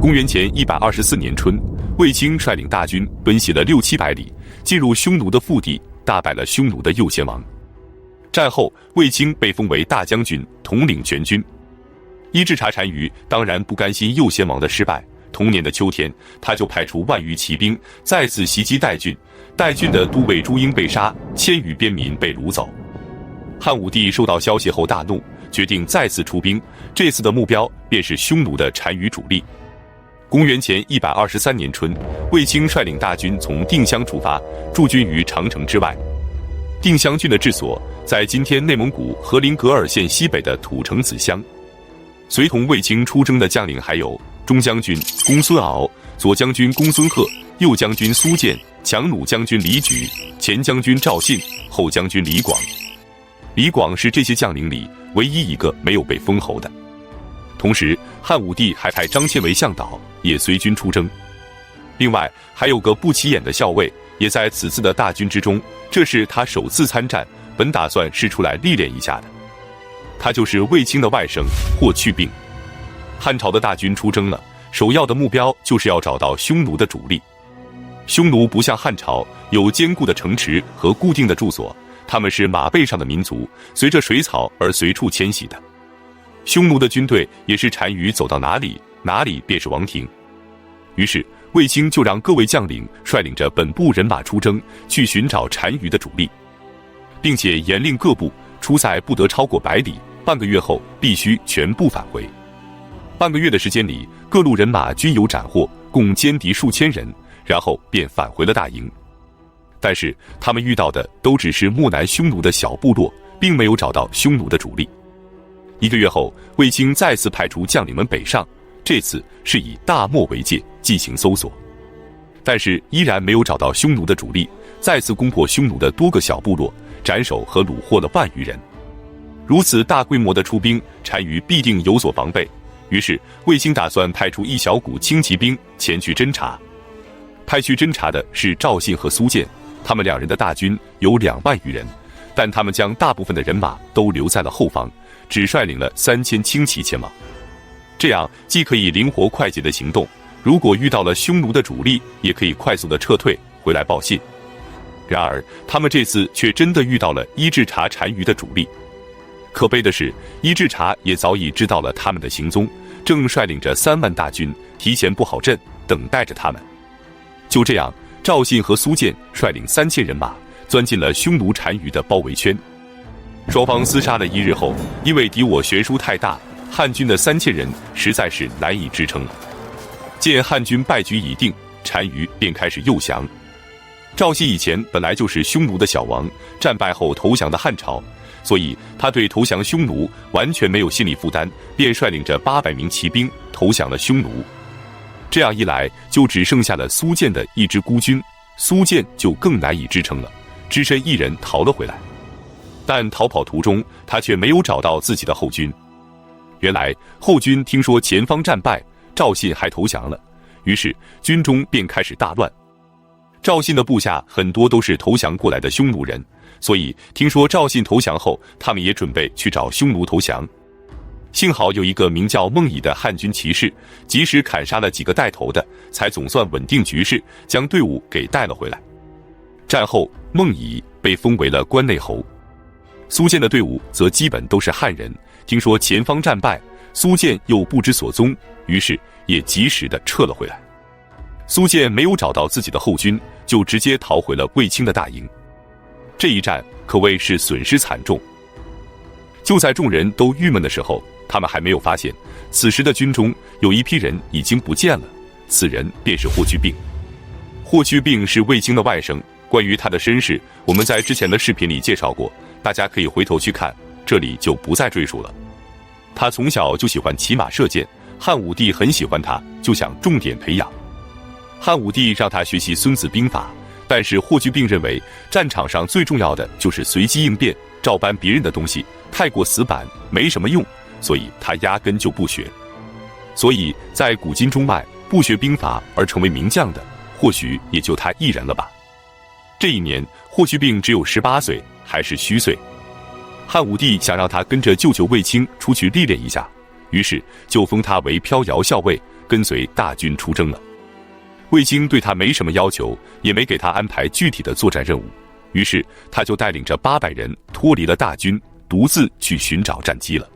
公元前124年春，卫青率领大军奔袭了600-700里，进入匈奴的腹地，大败了匈奴的右贤王。战后，卫青被封为大将军，统领全军。伊稚茶单于当然不甘心右贤王的失败，同年的秋天，他就派出万余骑兵再次袭击代郡，代郡的都尉朱英被杀，1000余边民被掳走。汉武帝收到消息后大怒，决定再次出兵，这次的目标便是匈奴的单于主力。公元前123年春，卫青率领大军从定襄出发，驻军于长城之外。定襄郡的治所在今天内蒙古和林格尔县西北的土城子乡。随同卫青出征的将领还有中将军公孙敖、左将军公孙贺、右将军苏建、强弩将军李举、前将军赵信、后将军李广。李广是这些将领里唯一一个没有被封侯的。同时，汉武帝还派张骞为向导，也随军出征。另外，还有个不起眼的校尉，也在此次的大军之中，这是他首次参战，本打算是出来历练一下的。他就是卫青的外甥霍去病。汉朝的大军出征了，首要的目标就是要找到匈奴的主力。匈奴不像汉朝有坚固的城池和固定的住所，他们是马背上的民族，随着水草而随处迁徙的。匈奴的军队也是单于走到哪里，哪里便是王庭。于是卫青就让各位将领率领着本部人马出征，去寻找单于的主力，并且严令各部出塞不得超过100里，半个月后必须全部返回。半个月的时间里，各路人马均有斩获，共歼敌数千人，然后便返回了大营。但是他们遇到的都只是漠南匈奴的小部落，并没有找到匈奴的主力。1个月后，卫青再次派出将领们北上，这次是以大漠为界进行搜索，但是依然没有找到匈奴的主力，再次攻破匈奴的多个小部落，斩首和虏获了万余人。如此大规模的出兵，单于必定有所防备。于是卫青打算派出一小股轻骑兵前去侦察。派去侦察的是赵信和苏建，他们2人的大军有2万余人，但他们将大部分的人马都留在了后方，只率领了3000轻骑前往。这样既可以灵活快捷的行动，如果遇到了匈奴的主力，也可以快速的撤退回来报信。然而他们这次却真的遇到了伊稚茶单于的主力。可悲的是，伊稚茶也早已知道了他们的行踪，正率领着3万大军提前布好阵，等待着他们。就这样，赵信和苏建率领3000人马钻进了匈奴单于的包围圈。双方厮杀了1日后，因为敌我悬殊太大，汉军的3000人实在是难以支撑了。见汉军败局已定，单于便开始诱降。赵信以前本来就是匈奴的小王，战败后投降的汉朝，所以他对投降匈奴完全没有心理负担，便率领着800名骑兵投降了匈奴。这样一来，就只剩下了苏建的一支孤军，苏建就更难以支撑了，只身一人逃了回来。但逃跑途中，他却没有找到自己的后军。原来后军听说前方战败，赵信还投降了，于是军中便开始大乱。赵信的部下很多都是投降过来的匈奴人，所以听说赵信投降后，他们也准备去找匈奴投降。幸好有一个名叫孟乙的汉军骑士，及时砍杀了几个带头的，才总算稳定局势，将队伍给带了回来。战后，孟乙被封为了关内侯。苏建的队伍则基本都是汉人，听说前方战败，苏建又不知所踪，于是也及时的撤了回来。苏建没有找到自己的后军，就直接逃回了卫青的大营。这一战可谓是损失惨重。就在众人都郁闷的时候，他们还没有发现，此时的军中有一批人已经不见了，此人便是霍去病。霍去病是卫青的外甥，关于他的身世，我们在之前的视频里介绍过，大家可以回头去看，这里就不再赘述了。他从小就喜欢骑马射箭，汉武帝很喜欢他，就想重点培养。汉武帝让他学习《孙子兵法》，但是霍去病认为战场上最重要的就是随机应变，照搬别人的东西太过死板没什么用，所以他压根就不学。所以在古今中外，不学兵法而成为名将的，或许也就他一人了吧。这一年，霍去病只有18岁，还是虚岁。汉武帝想让他跟着舅舅卫青出去历练一下，于是就封他为飘摇校尉，跟随大军出征了。卫青对他没什么要求，也没给他安排具体的作战任务，于是他就带领着800人脱离了大军，独自去寻找战机了。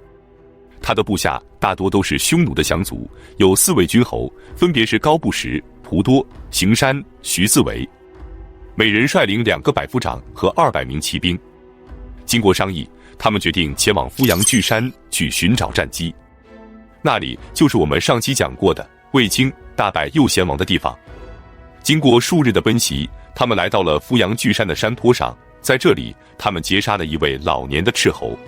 他的部下大多都是匈奴的降族，有4位军侯，分别是高不时、蒲多、邢山、徐自为，每人率领2个百夫长和200名骑兵。经过商议，他们决定前往敷阳巨山去寻找战机，那里就是我们上期讲过的卫青大败右贤王的地方。经过数日的奔袭，他们来到了敷阳巨山的山坡上，在这里他们截杀了一位老年的斥候。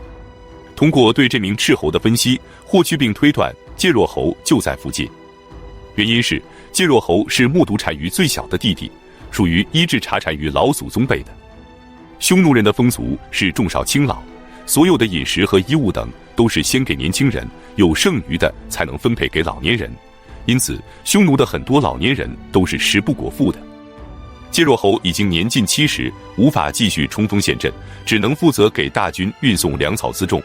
通过对这名斥候的分析，霍去病推断介若侯就在附近。原因是介若侯是默读单于最小的弟弟，属于伊稚茶单于老祖宗辈的。匈奴人的风俗是重少轻老，所有的饮食和衣物等都是先给年轻人，有剩余的才能分配给老年人，因此匈奴的很多老年人都是食不果腹的。介若侯已经年近70，无法继续冲锋陷阵，只能负责给大军运送粮草辎重。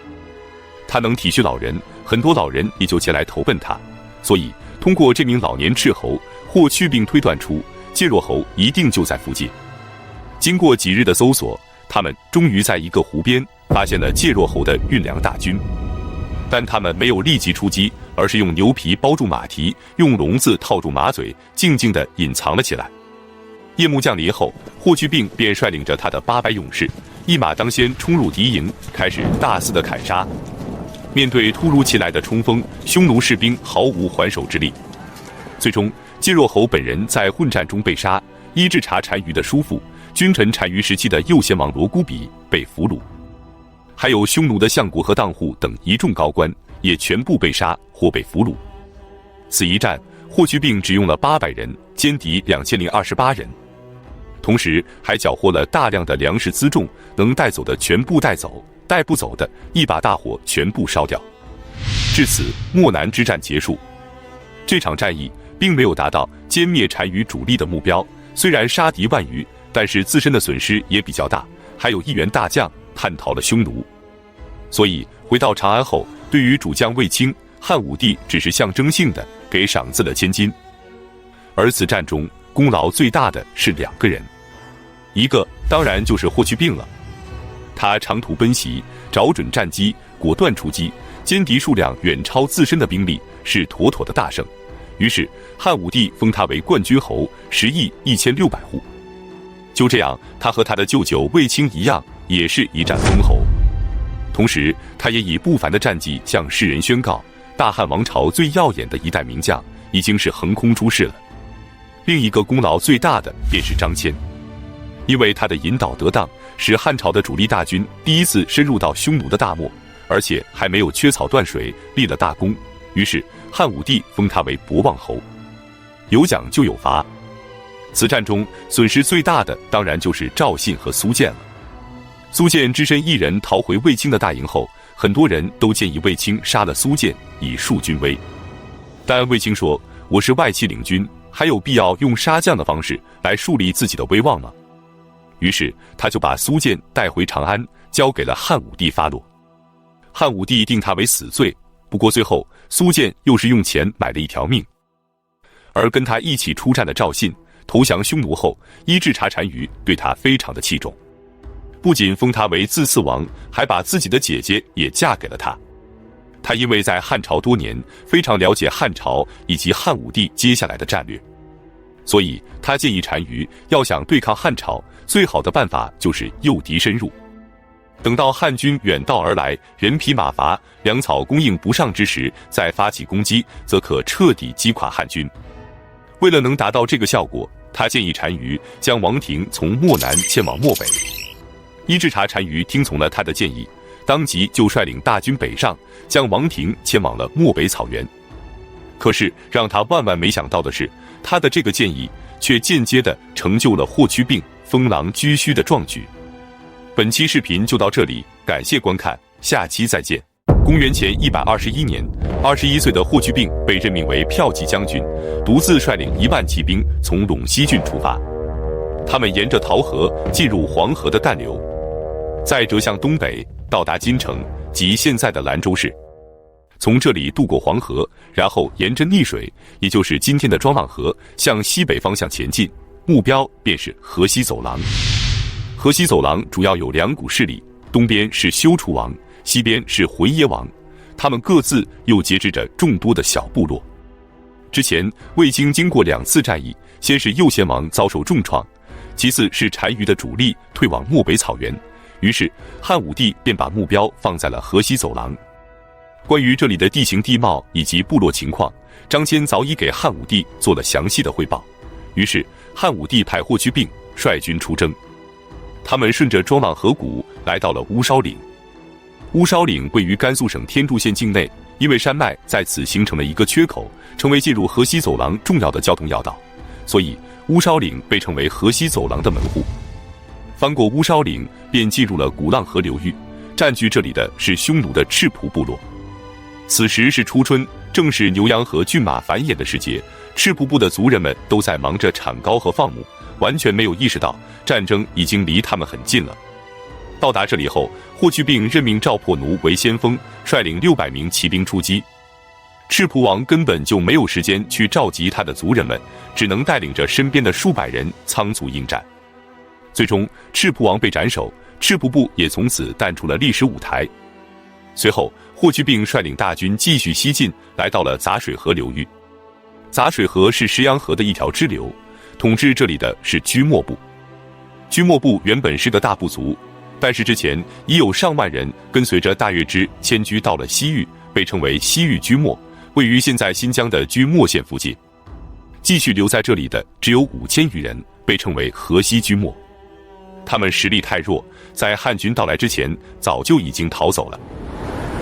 他能体恤老人，很多老人也就前来投奔他，所以通过这名老年斥候，霍去病推断出介若侯一定就在附近。经过几日的搜索，他们终于在一个湖边发现了介若侯的运粮大军，但他们没有立即出击，而是用牛皮包住马蹄，用笼子套住马嘴，静静地隐藏了起来。夜幕降临后，霍去病便率领着他的800勇士，一马当先冲入敌营，开始大肆的砍杀。面对突如其来的冲锋，匈奴士兵毫无还手之力。最终，介若侯本人在混战中被杀，伊稚茶单于的叔父，君臣单于时期的右贤王罗姑比被俘虏，还有匈奴的相国和当户等一众高官也全部被杀或被俘虏。此一战，霍去病只用了800人，歼敌2028人，同时还缴获了大量的粮食辎重，能带走的全部带走，带不走的一把大火全部烧掉。至此，漠南之战结束。这场战役并没有达到歼灭单于主力的目标，虽然杀敌万余，但是自身的损失也比较大，还有1员大将叛逃了匈奴。所以回到长安后，对于主将卫青，汉武帝只是象征性的给赏赐了千金。而此战中功劳最大的是2个人，一个当然就是霍去病了。他长途奔袭，找准战机，果断出击，歼敌数量远超自身的兵力，是妥妥的大胜。于是汉武帝封他为冠军侯，10亿1600户。就这样，他和他的舅舅卫青一样，也是一战封侯。同时，他也以不凡的战绩向世人宣告，大汉王朝最耀眼的一代名将已经是横空出世了。另一个功劳最大的便是张骞，因为他的引导得当，使汉朝的主力大军第一次深入到匈奴的大漠，而且还没有缺草断水，立了大功。于是汉武帝封他为博望侯。有奖就有罚，此战中损失最大的当然就是赵信和苏建了。苏建只身一人逃回卫青的大营后，很多人都建议卫青杀了苏建以树军威，但卫青说：“我是外戚领军，还有必要用杀将的方式来树立自己的威望吗？”于是他就把苏建带回长安，交给了汉武帝发落。汉武帝定他为死罪，不过最后苏建又是用钱买了一条命。而跟他一起出战的赵信投降匈奴后，伊稚茶单于对他非常的器重，不仅封他为自嗣王，还把自己的姐姐也嫁给了他。他因为在汉朝多年，非常了解汉朝以及汉武帝接下来的战略，所以他建议单于要想对抗汉朝，最好的办法就是诱敌深入。等到汉军远道而来，人疲马乏，粮草供应不上之时，再发起攻击，则可彻底击垮汉军。为了能达到这个效果，他建议单于将王庭从漠南迁往漠北。伊稚茶单于听从了他的建议，当即就率领大军北上，将王庭迁往了漠北草原。可是让他万万没想到的是，他的这个建议却间接地成就了霍去病封狼居胥的壮举。本期视频就到这里，感谢观看，下期再见。公元前121年，21岁的霍去病被任命为骠骑将军，独自率领1万骑兵从陇西郡出发。他们沿着洮河进入黄河的干流，再折向东北，到达金城及现在的兰州市。从这里渡过黄河，然后沿着溺水，也就是今天的庄浪河，向西北方向前进，目标便是河西走廊。河西走廊主要有2股势力，东边是休楚王，西边是回耶王，他们各自又节制着众多的小部落。之前魏京经过2次战役，先是右贤王遭受重创，其次是单于的主力退往漠北草原，于是汉武帝便把目标放在了河西走廊。关于这里的地形地貌以及部落情况，张骞早已给汉武帝做了详细的汇报，于是汉武帝派霍去病率军出征。他们顺着庄浪河谷来到了乌梢岭。乌梢岭位于甘肃省天柱县境内，因为山脉在此形成了一个缺口，成为进入河西走廊重要的交通要道，所以乌梢岭被称为河西走廊的门户。翻过乌梢岭，便进入了鼓浪河流域，占据这里的是匈奴的赤仆部落。此时是初春，正是牛羊和骏马繁衍的时节，赤仆部的族人们都在忙着产羔和放牧，完全没有意识到战争已经离他们很近了。到达这里后，霍去病任命赵破奴为先锋，率领600名骑兵出击。赤仆王根本就没有时间去召集他的族人们，只能带领着身边的数百人仓促应战。最终，赤仆王被斩首，赤仆部也从此淡出了历史舞台。随后，霍去病率领大军继续西进，来到了杂水河流域。杂水河是石阳河的一条支流，统治这里的是居莫部。居莫部原本是个大部族，但是之前已有上万人跟随着大月支迁居到了西域，被称为西域居莫，位于现在新疆的居莫县附近。继续留在这里的只有5000余人，被称为河西居莫。他们实力太弱，在汉军到来之前早就已经逃走了。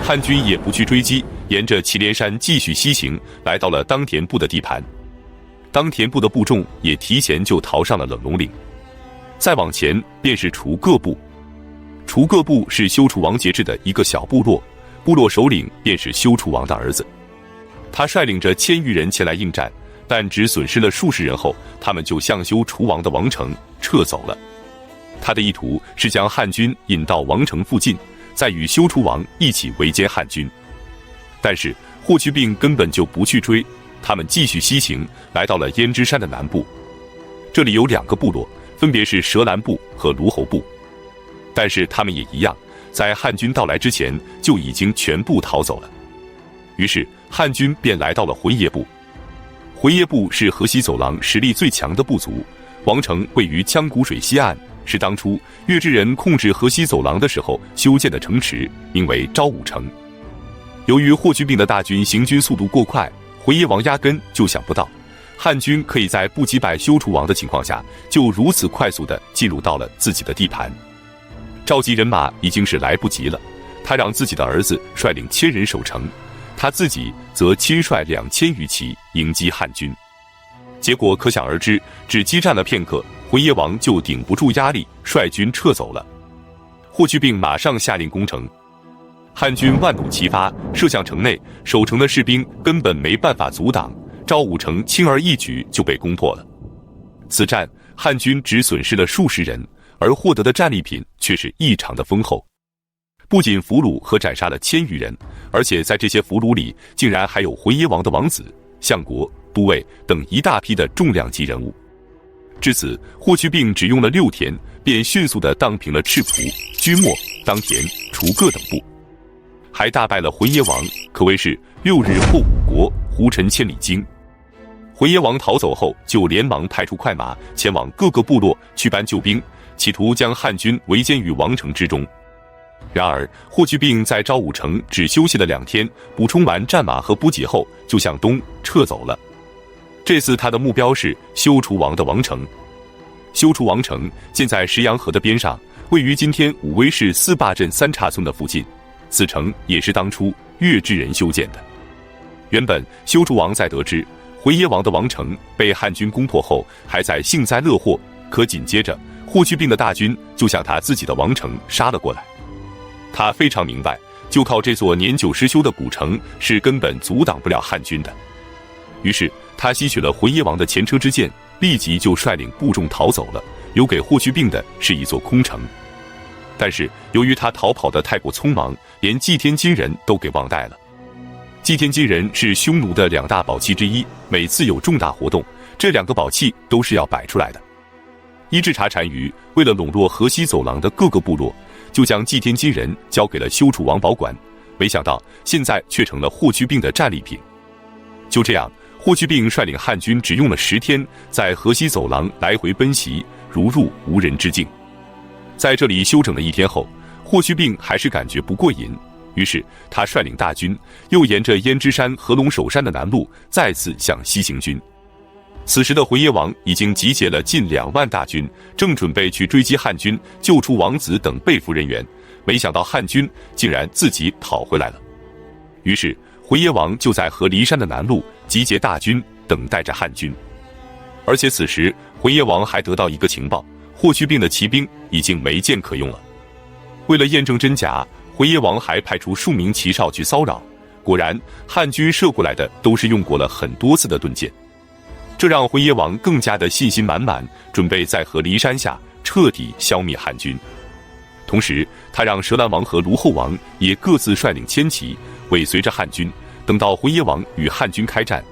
汉军也不去追击，沿着祁连山继续西行，来到了当田部的地盘。当田部的部众也提前就逃上了冷龙岭。再往前便是楚各部。楚各部是休楚王节制的一个小部落，部落首领便是休楚王的儿子。他率领着1000余人前来应战，但只损失了数十人后，他们就向休楚王的王城撤走了。他的意图是将汉军引到王城附近，再与休楚王一起围歼汉军。但是霍去病根本就不去追，他们继续西行，来到了胭脂山的南部。这里有2个部落，分别是蛇兰部和卢侯部，但是他们也一样，在汉军到来之前就已经全部逃走了。于是汉军便来到了回耶部。回耶部是河西走廊实力最强的部族，王城位于羌古水西岸，是当初月支人控制河西走廊的时候修建的城池，名为昭武城。由于霍去病的大军行军速度过快，回耶王压根就想不到汉军可以在不击败休楚王的情况下，就如此快速地进入到了自己的地盘。召集人马已经是来不及了，他让自己的儿子率领1000人守城，他自己则亲率2000余骑迎击汉军。结果可想而知，只激战了片刻，回耶王就顶不住压力，率军撤走了。霍去病马上下令攻城，汉军万弩齐发，射向城内，守城的士兵根本没办法阻挡，昭武城轻而易举就被攻破了。此战汉军只损失了数十人，而获得的战利品却是异常的丰厚，不仅俘虏和斩杀了1000余人，而且在这些俘虏里竟然还有回耶王的王子、相国、都尉等一大批的重量级人物。至此，霍去病只用了6天，便迅速地荡平了赤仆、居莫、当田、楚各等部，还大败了回耶王，可谓是6日破5国，胡尘千里惊。回耶王逃走后，就连忙派出快马前往各个部落去搬救兵，企图将汉军围歼于王城之中。然而霍去病在昭武城只休息了2天，补充完战马和补给后，就向东撤走了。这次他的目标是休楚王的王城。休楚王城建在石阳河的边上，位于今天武威市四坝镇3岔村的附近。此城也是当初月支人修建的。原本休楚王在得知回耶王的王城被汉军攻破后，还在幸灾乐祸，可紧接着霍去病的大军就向他自己的王城杀了过来。他非常明白，就靠这座年久失修的古城是根本阻挡不了汉军的。于是他吸取了回耶王的前车之鉴，立即就率领部众逃走了，留给霍去病的是一座空城。但是由于他逃跑的太过匆忙，连祭天金人都给忘带了。祭天金人是匈奴的2大宝器之一，每次有重大活动，这2个宝器都是要摆出来的。伊稚茶单于为了笼络河西走廊的各个部落，就将祭天金人交给了丘处王保管，没想到现在却成了霍去病的战利品。就这样，霍去病率领汉军只用了10天，在河西走廊来回奔袭，如入无人之境。在这里休整了1天后，霍去病还是感觉不过瘾，于是他率领大军又沿着胭脂山、合龙首山的南路再次向西行军。此时的回耶王已经集结了近2万大军，正准备去追击汉军，救出王子等被俘人员，没想到汉军竟然自己跑回来了。于是回耶王就在河离山的南路集结大军，等待着汉军。而且此时回耶王还得到一个情报，霍去病的骑兵已经没箭可用了。为了验证真假，回耶王还派出数名骑哨去骚扰，果然汉军射过来的都是用过了很多次的盾箭。这让回耶王更加的信心满满，准备在河离山下彻底消灭汉军。同时他让舌兰王和卢后王也各自率领千骑尾随着汉军，等到回耶王与汉军开战，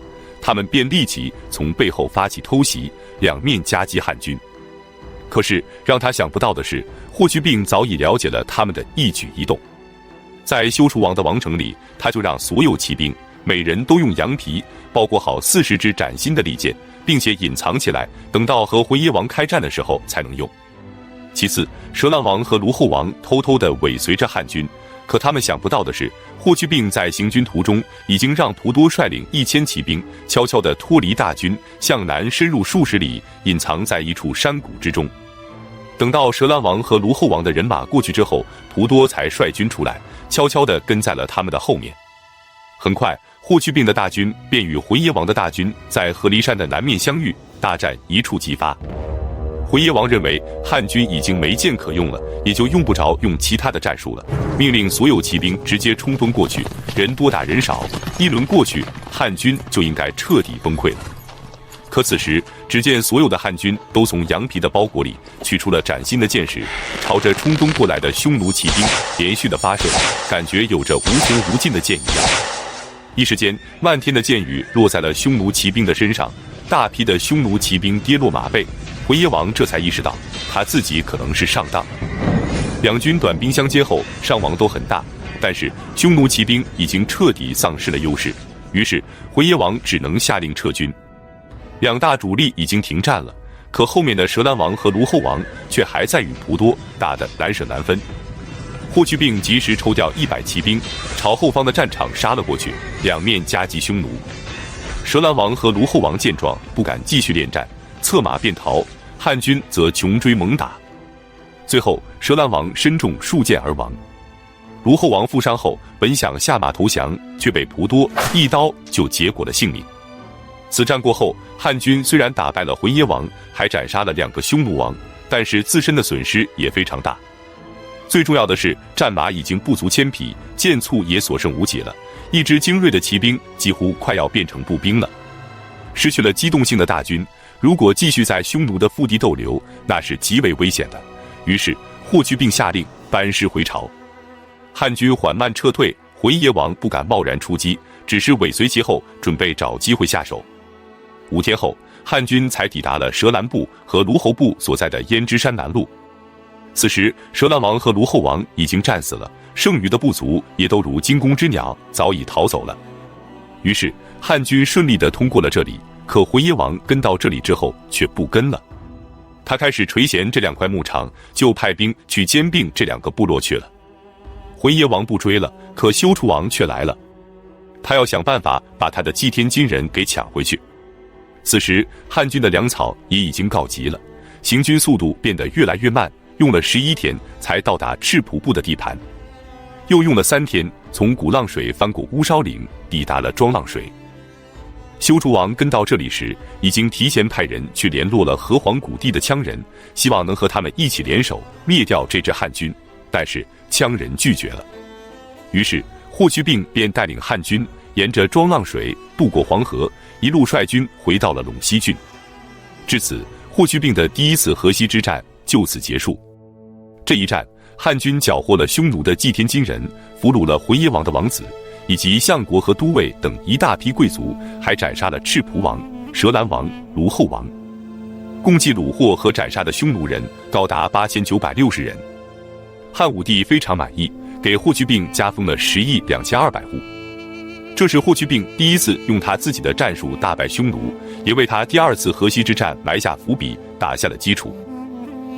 他们便立即从背后发起偷袭，两面夹击汉军。可是让他想不到的是，霍去病早已了解了他们的一举一动。在休楚王的王城里，他就让所有骑兵每人都用羊皮包裹好40支崭新的利剑，并且隐藏起来，等到和回耶王开战的时候才能用。其次，舌兰王和卢后王偷偷地尾随着汉军，可他们想不到的是，霍去病在行军途中已经让蒲多率领1000骑兵悄悄地脱离大军，向南深入数十里，隐藏在一处山谷之中。等到舌兰王和卢后王的人马过去之后，蒲多才率军出来，悄悄地跟在了他们的后面。很快，霍去病的大军便与回耶王的大军在河离山的南面相遇，大战一触即发。回耶王认为汉军已经没箭可用了，也就用不着用其他的战术了，命令所有骑兵直接冲锋过去，人多打人少，一轮过去，汉军就应该彻底崩溃了。可此时，只见所有的汉军都从羊皮的包裹里取出了崭新的箭矢，朝着冲锋过来的匈奴骑兵连续的发射，感觉有着无穷无尽的箭一样。一时间，漫天的箭雨落在了匈奴骑兵的身上，大批的匈奴骑兵跌落马背。回耶王这才意识到他自己可能是上当。两军短兵相接后，伤亡都很大，但是匈奴骑兵已经彻底丧失了优势，于是回耶王只能下令撤军。两大主力已经停战了，可后面的舌兰王和卢后王却还在与蒲多打得难舍难分。霍去病及时抽调100骑兵，朝后方的战场杀了过去，两面夹击匈奴。舌兰王和卢后王见状，不敢继续恋战，策马便逃，汉军则穷追猛打。最后舌兰王身中数箭而亡。卢后王负伤后本想下马投降，却被蒲多一刀就结果了性命。此战过后，汉军虽然打败了回耶王，还斩杀了2个匈奴王，但是自身的损失也非常大。最重要的是，战马已经不足1000匹，箭簇也所剩无几了，一支精锐的骑兵几乎快要变成步兵了。失去了机动性的大军，如果继续在匈奴的腹地逗留，那是极为危险的。于是霍去病下令班师回朝。汉军缓慢撤退，回耶王不敢贸然出击，只是尾随其后，准备找机会下手。5天后，汉军才抵达了舌兰部和卢侯部所在的胭脂山南路。此时舌兰王和卢后王已经战死了，剩余的部族也都如惊弓之鸟，早已逃走了。于是汉军顺利地通过了这里，可回耶王跟到这里之后却不跟了。他开始垂涎这2块牧场，就派兵去兼并这2个部落去了。回耶王不追了，可休楚王却来了，他要想办法把他的祭天金人给抢回去。此时汉军的粮草也已经告急了，行军速度变得越来越慢，用了11天才到达赤仆部的地盘，又用了3天从鼓浪水翻过乌梢岭，抵达了庄浪水。休楚王跟到这里时，已经提前派人去联络了河湟谷地的羌人，希望能和他们一起联手灭掉这支汉军，但是羌人拒绝了。于是霍去病便带领汉军沿着庄浪水渡过黄河，一路率军回到了陇西郡。至此，霍去病的第1次河西之战就此结束。这一战，汉军缴获了匈奴的祭天金人，俘虏了回耶王的王子，以及相国和都尉等一大批贵族，还斩杀了赤仆王、蛇兰王、卢后王，共计虏获和斩杀的匈奴人高达8960人。汉武帝非常满意，给霍去病加封了10亿2200户。这是霍去病第一次用他自己的战术大败匈奴，也为他第2次河西之战埋下伏笔，打下了基础。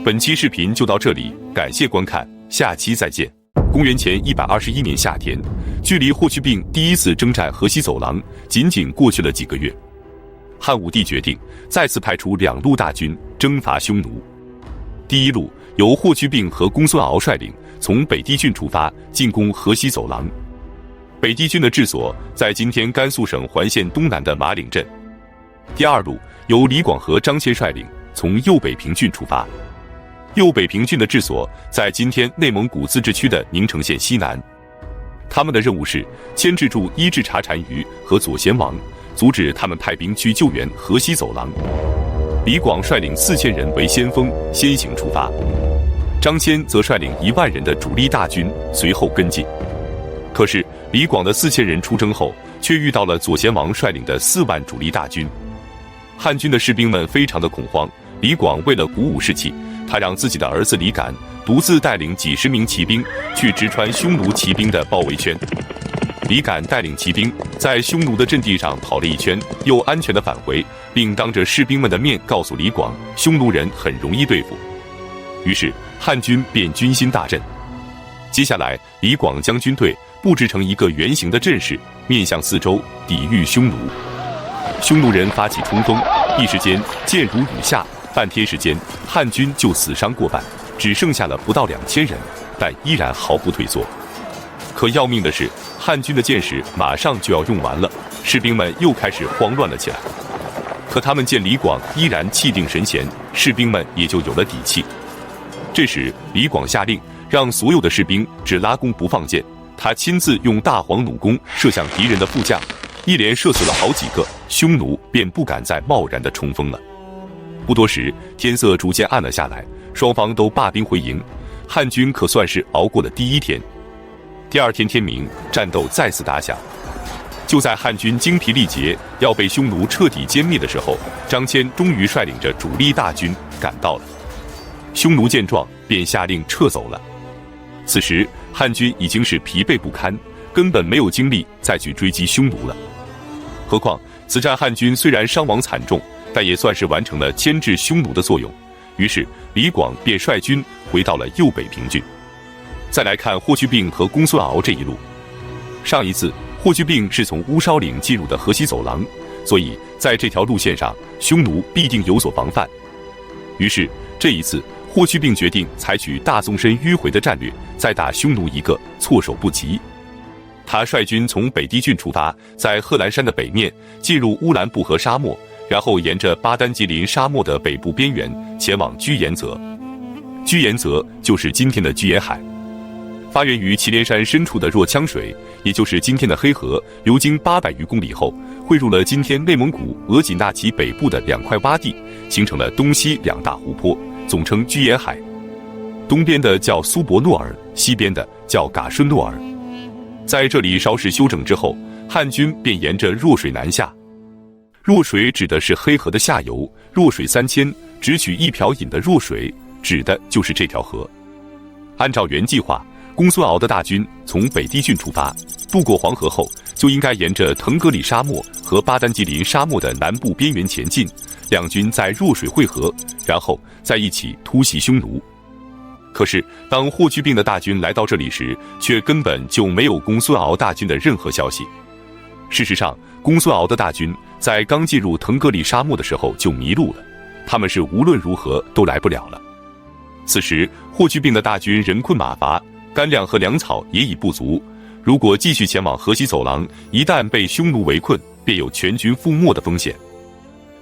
本期视频就到这里，感谢观看，下期再见。公元前121年夏天，距离霍去病第一次征战河西走廊仅仅过去了几个月。汉武帝决定再次派出2路大军征伐匈奴。第一路由霍去病和公孙敖率领，从北地郡出发，进攻河西走廊。北地郡的治所在今天甘肃省环县东南的马岭镇。第2路由李广和张骞率领，从右北平郡出发。右北平郡的治所在今天内蒙古自治区的宁城县西南。他们的任务是牵制住伊稚察单于和左贤王，阻止他们派兵去救援河西走廊。李广率领4000人为先锋，先行出发。张骞则率领1万人的主力大军随后跟进。可是李广的4000人出征后，却遇到了左贤王率领的4万主力大军。汉军的士兵们非常的恐慌。李广为了鼓舞士气，他让自己的儿子李敢独自带领几十名骑兵去直穿匈奴骑兵的包围圈。李敢带领骑兵在匈奴的阵地上跑了一圈，又安全地返回，并当着士兵们的面告诉李广，匈奴人很容易对付。于是汉军便军心大振。接下来，李广将军队布置成一个圆形的阵势，面向四周，抵御匈奴。匈奴人发起冲锋，一时间箭如雨下，半天时间，汉军就死伤过半，只剩下了不到2000人，但依然毫不退缩。可要命的是，汉军的箭矢马上就要用完了，士兵们又开始慌乱了起来。可他们见李广依然气定神闲，士兵们也就有了底气。这时，李广下令让所有的士兵只拉弓不放箭，他亲自用大黄弩弓射向敌人的副将，一连射死了好几个，匈奴便不敢再贸然的冲锋了。不多时，天色逐渐暗了下来，双方都罢兵回营，汉军可算是熬过了第1天。第2天天明，战斗再次打响。就在汉军精疲力竭，要被匈奴彻底歼灭的时候，张骞终于率领着主力大军赶到了。匈奴见状，便下令撤走了。此时汉军已经是疲惫不堪，根本没有精力再去追击匈奴了。何况此战汉军虽然伤亡惨重，但也算是完成了牵制匈奴的作用。于是李广便率军回到了右北平郡。再来看霍去病和公孙敖这一路。上一次霍去病是从乌梢岭进入的河西走廊，所以在这条路线上，匈奴必定有所防范。于是这一次霍去病决定采取大纵深迂回的战略，再打匈奴一个措手不及。他率军从北地郡出发，在贺兰山的北面进入乌兰布和沙漠，然后沿着巴丹吉林沙漠的北部边缘前往居延泽。居延泽就是今天的居延海。发源于祁连山深处的若羌水，也就是今天的黑河，流经800余公里后，汇入了今天内蒙古额济纳旗北部的2块洼地，形成了东西2大湖泊，总称居延海。东边的叫苏伯诺尔，西边的叫噶顺诺尔。在这里稍事休整之后，汉军便沿着弱水南下。弱水指的是黑河的下游，弱水3000，只取一瓢饮的弱水，指的就是这条河。按照原计划，公孙敖的大军从北地郡出发，渡过黄河后，就应该沿着腾格里沙漠和巴丹吉林沙漠的南部边缘前进，两军在弱水汇合，然后再一起突袭匈奴。可是当霍去病的大军来到这里时，却根本就没有公孙敖大军的任何消息。事实上，公孙敖的大军在刚进入腾格里沙漠的时候就迷路了，他们是无论如何都来不了了。此时霍去病的大军人困马乏，干粮和粮草也已不足，如果继续前往河西走廊，一旦被匈奴围困，便有全军覆没的风险。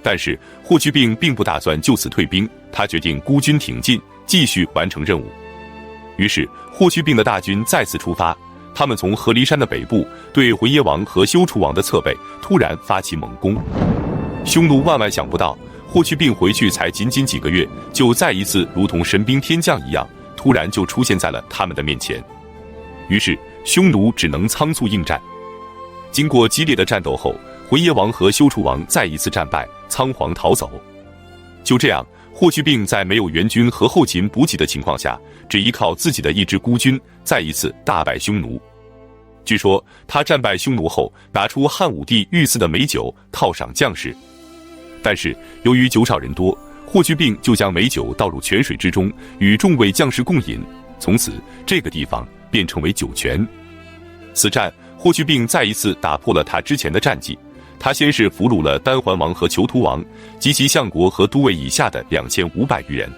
但是霍去病并不打算就此退兵，他决定孤军挺进，继续完成任务。于是霍去病的大军再次出发，他们从河狸山的北部对浑邪王和休楚王的侧背突然发起猛攻。匈奴万万想不到，霍去病回去才仅仅几个月，就再一次如同神兵天将一样，突然就出现在了他们的面前。于是匈奴只能仓促应战。经过激烈的战斗后，回耶王和休楚王再一次战败，仓皇逃走。就这样，霍去病在没有援军和后勤补给的情况下，只依靠自己的一支孤军，再一次大败匈奴。据说他战败匈奴后，拿出汉武帝御赐的美酒犒赏将士，但是由于酒少人多，霍去病就将美酒倒入泉水之中，与众位将士共饮，从此这个地方便称为酒泉。此战，霍去病再一次打破了他之前的战绩。他先是俘虏了丹桓王和囚徒王及其相国和都尉以下的2500余人，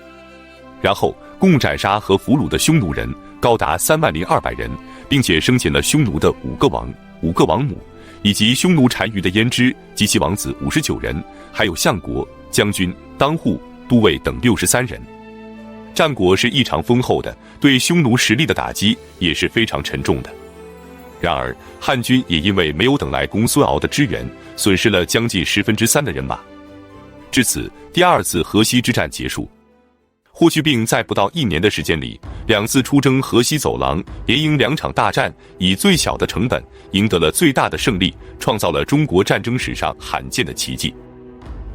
然后共斩杀和俘虏的匈奴人高达30200人，并且生擒了匈奴的5个王、5个王母，以及匈奴单于的胭脂及其王子59人，还有相国、将军、当户、都尉等63人。战果是异常丰厚的，对匈奴实力的打击也是非常沉重的。然而，汉军也因为没有等来公孙敖的支援，损失了将近3%的人马。至此，第二次河西之战结束。霍去病在不到1年的时间里，2次出征河西走廊，连赢2场大战，以最小的成本赢得了最大的胜利，创造了中国战争史上罕见的奇迹。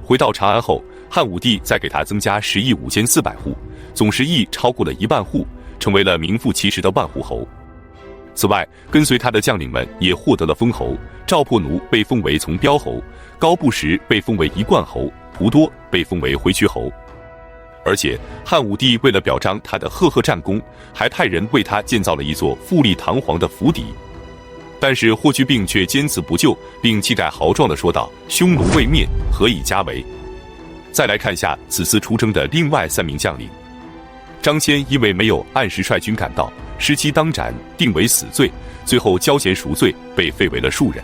回到长安后，汉武帝再给他增加10亿5400户，总食邑超过了1万户，成为了名副其实的万户侯。此外，跟随他的将领们也获得了封侯，赵破奴被封为从标侯，高不实被封为一贯侯，蒲多被封为回渠侯。而且，汉武帝为了表彰他的赫赫战功，还派人为他建造了一座富丽堂皇的府邸。但是霍去病却坚持不救，并气概豪壮地说道：“匈奴未灭，何以家为？”再来看下此次出征的另外3名将领。张骞因为没有按时率军赶到，失期当斩，定为死罪，最后交钱赎罪，被废为了庶人。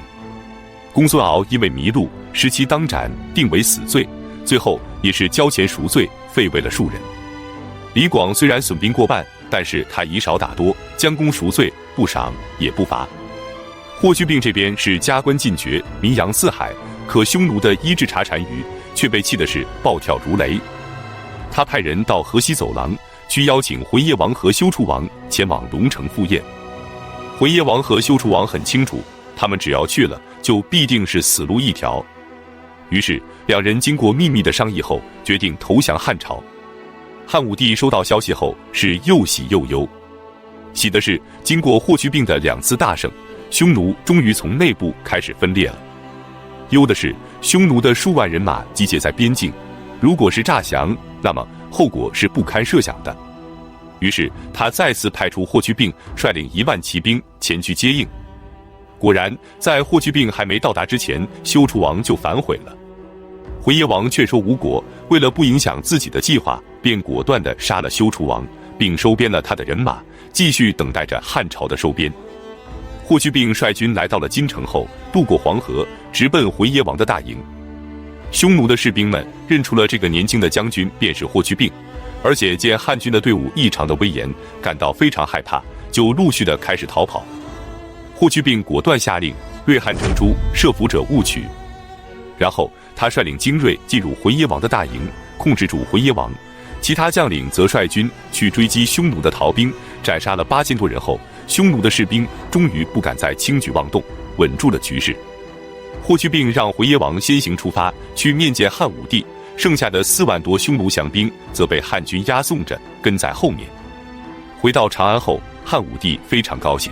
公孙敖因为迷路，失期当斩，定为死罪，最后也是交钱赎罪，废为了庶人。李广虽然损兵过半，但是他以少打多，将功赎罪，不赏也不罚。霍去病这边是加官进爵，名扬四海，可匈奴的伊稚茶单于却被气的是暴跳如雷。他派人到河西走廊去邀请回耶王和休楚王前往龙城赴宴。回耶王和休楚王很清楚，他们只要去了，就必定是死路一条。于是2人经过秘密的商议后，决定投降汉朝。汉武帝收到消息后是又喜又忧。喜的是，经过霍去病的2次大胜，匈奴终于从内部开始分裂了。忧的是，匈奴的数万人马集结在边境，如果是诈降，那么后果是不堪设想的。于是他再次派出霍去病率领1万骑兵前去接应。果然，在霍去病还没到达之前，休楚王就反悔了。回耶王劝说无果，为了不影响自己的计划，便果断地杀了休楚王，并收编了他的人马，继续等待着汉朝的收编。霍去病率军来到了金城后，渡过黄河，直奔回耶王的大营。匈奴的士兵们认出了这个年轻的将军便是霍去病，而且见汉军的队伍异常的威严，感到非常害怕，就陆续的开始逃跑。霍去病果断下令，锐汉成诛，设伏者勿取。然后他率领精锐进入回耶王的大营，控制住回耶王。其他将领则率军去追击匈奴的逃兵，斩杀了8000多人后，匈奴的士兵终于不敢再轻举妄动，稳住了局势。霍去病让回耶王先行出发去面见汉武帝，剩下的4万多匈奴降兵则被汉军押送着跟在后面。回到长安后，汉武帝非常高兴，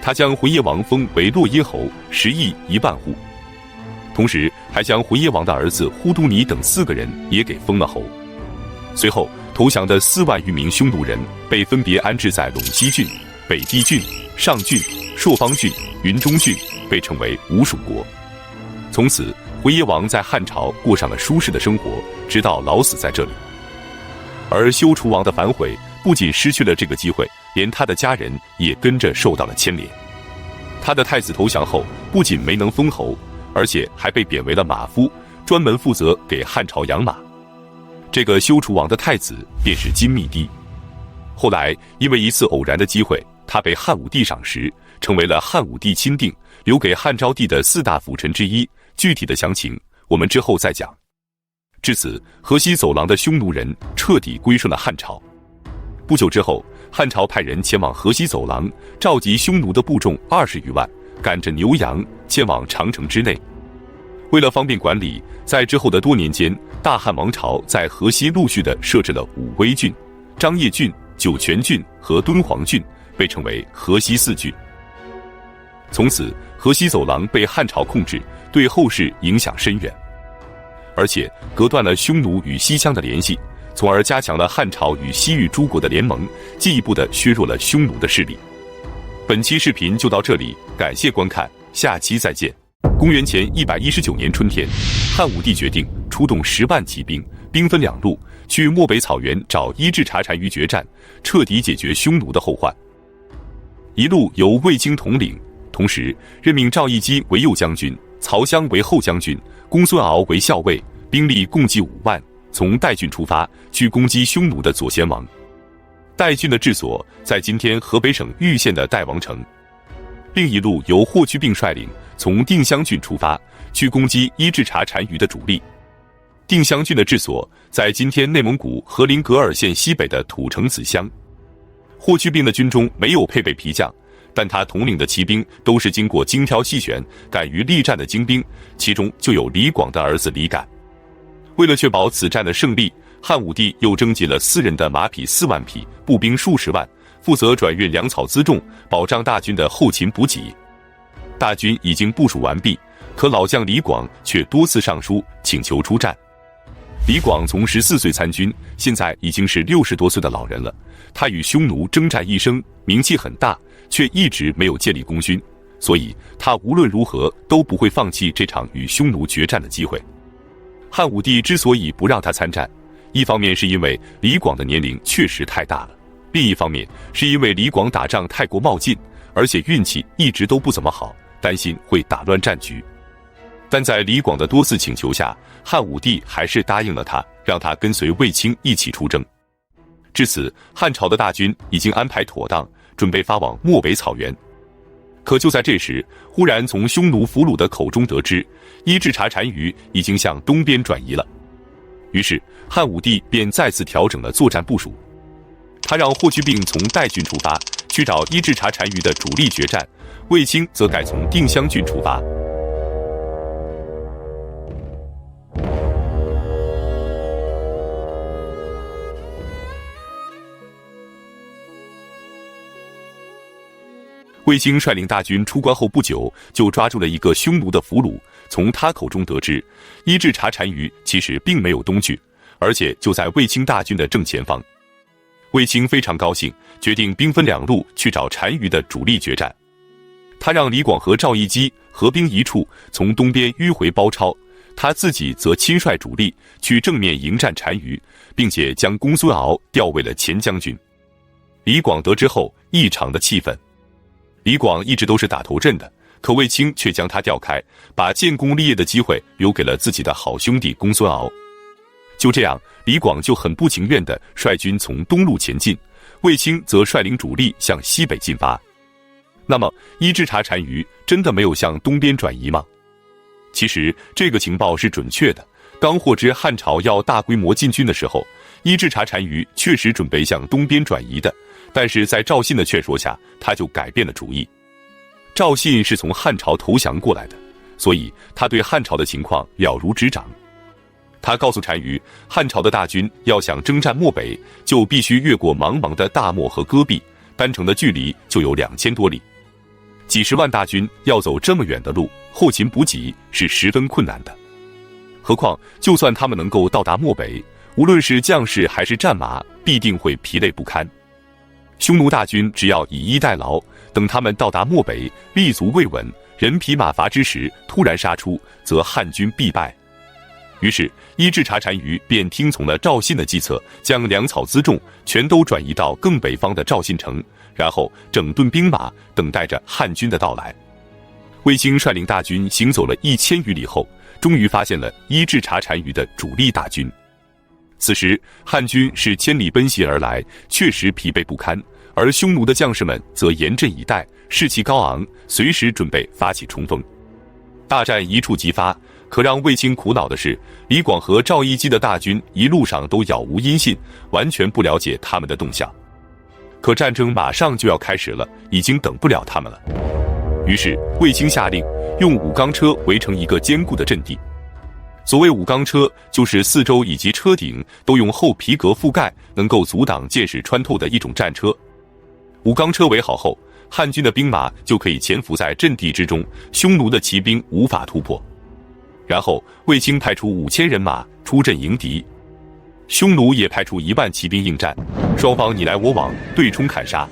他将回耶王封为洛耶侯，10邑1万户，同时还将回耶王的儿子忽都尼等4个人也给封了侯。随后投降的4万余名匈奴人被分别安置在陇西郡、北地郡、上郡、朔方郡、云中郡，被称为5属国。从此回耶王在汉朝过上了舒适的生活，直到老死在这里。而休楚王的反悔不仅失去了这个机会，连他的家人也跟着受到了牵连。他的太子投降后，不仅没能封侯，而且还被贬为了马夫，专门负责给汉朝养马。这个休楚王的太子便是金密帝。后来因为一次偶然的机会，他被汉武帝赏识，成为了汉武帝钦定留给汉昭帝的4大辅臣之一。具体的详情我们之后再讲。至此，河西走廊的匈奴人彻底归顺了汉朝。不久之后，汉朝派人前往河西走廊，召集匈奴的部众20余万，赶着牛羊迁往长城之内。为了方便管理，在之后的多年间，大汉王朝在河西陆续地设置了武威郡、张掖郡、酒泉郡和敦煌郡，被称为河西四郡。从此，河西走廊被汉朝控制，对后世影响深远，而且隔断了匈奴与西羌的联系，从而加强了汉朝与西域诸国的联盟，进一步地削弱了匈奴的势力。本期视频就到这里，感谢观看，下期再见。公元前119年春天，汉武帝决定出动10万骑兵，兵分2路，去漠北草原找伊稚茶单于决战，彻底解决匈奴的后患。一路由卫青统领，同时任命赵义基为右将军，曹襄为后将军，公孙敖为校尉，兵力共计5万，从代郡出发，去攻击匈奴的左贤王。代郡的治所在今天河北省玉县的代王城。另一路由霍去病率领，从定襄郡出发，去攻击伊稚茶单于的主力。定襄郡的治所在今天内蒙古和林格尔县西北的土城子乡。霍去病的军中没有配备皮将，但他统领的骑兵都是经过精挑细选、敢于力战的精兵，其中就有李广的儿子李敢。为了确保此战的胜利，汉武帝又征集了私人的马匹4万匹，步兵数十万，负责转运粮草辎重，保障大军的后勤补给。大军已经部署完毕，可老将李广却多次上书请求出战。李广从14岁参军，现在已经是60多岁的老人了。他与匈奴征战一生，名气很大，却一直没有建立功勋，所以他无论如何都不会放弃这场与匈奴决战的机会。汉武帝之所以不让他参战，一方面是因为李广的年龄确实太大了，另一方面是因为李广打仗太过冒进，而且运气一直都不怎么好，担心会打乱战局。但在李广的多次请求下，汉武帝还是答应了他，让他跟随卫青一起出征。至此，汉朝的大军已经安排妥当，准备发往漠北草原。可就在这时，忽然从匈奴俘虏的口中得知，伊稚茶单于已经向东边转移了。于是汉武帝便再次调整了作战部署，他让霍去病从代郡出发，去找伊稚茶单于的主力决战，卫青则改从定襄郡出发。卫青率领大军出关后不久，就抓住了一个匈奴的俘虏，从他口中得知，伊稚茶单于其实并没有东去，而且就在卫青大军的正前方。卫青非常高兴，决定兵分2路去找单于的主力决战。他让李广和赵义基合兵一处，从东边迂回包抄，他自己则亲率主力去正面迎战单于，并且将公孙敖调为了前将军。李广得知后异常的气愤。李广一直都是打头阵的，可卫青却将他调开，把建功立业的机会留给了自己的好兄弟公孙敖。就这样，李广就很不情愿地率军从东路前进，卫青则率领主力向西北进发。那么，伊稚茶单于真的没有向东边转移吗？其实，这个情报是准确的。刚获知汉朝要大规模进军的时候，伊稚茶单于确实准备向东边转移的。但是在赵信的劝说下，他就改变了主意。赵信是从汉朝投降过来的，所以他对汉朝的情况了如指掌。他告诉单于，汉朝的大军要想征战漠北，就必须越过茫茫的大漠和戈壁，单程的距离就有2000多里。几十万大军要走这么远的路，后勤补给是十分困难的。何况，就算他们能够到达漠北，无论是将士还是战马，必定会疲累不堪。匈奴大军只要以逸待劳，等他们到达漠北，立足未稳，人疲马乏之时，突然杀出，则汉军必败。于是伊稚茶单于便听从了赵信的计策，将粮草辎重全都转移到更北方的赵信城，然后整顿兵马，等待着汉军的到来。卫青率领大军行走了1000余里后，终于发现了伊稚茶单于的主力大军。此时汉军是千里奔袭而来，确实疲惫不堪，而匈奴的将士们则严阵以待，士气高昂，随时准备发起冲锋。大战一触即发，可让卫青苦恼的是，李广和赵义基的大军一路上都杳无音信，完全不了解他们的动向。可战争马上就要开始了，已经等不了他们了。于是卫青下令用武钢车围成一个坚固的阵地。所谓武钢车，就是四周以及车顶都用厚皮革覆盖，能够阻挡箭矢穿透的一种战车。武钢车围好后，汉军的兵马就可以潜伏在阵地之中，匈奴的骑兵无法突破。然后卫青派出5000人马出阵迎敌，匈奴也派出1万骑兵应战，双方你来我往，对冲砍杀，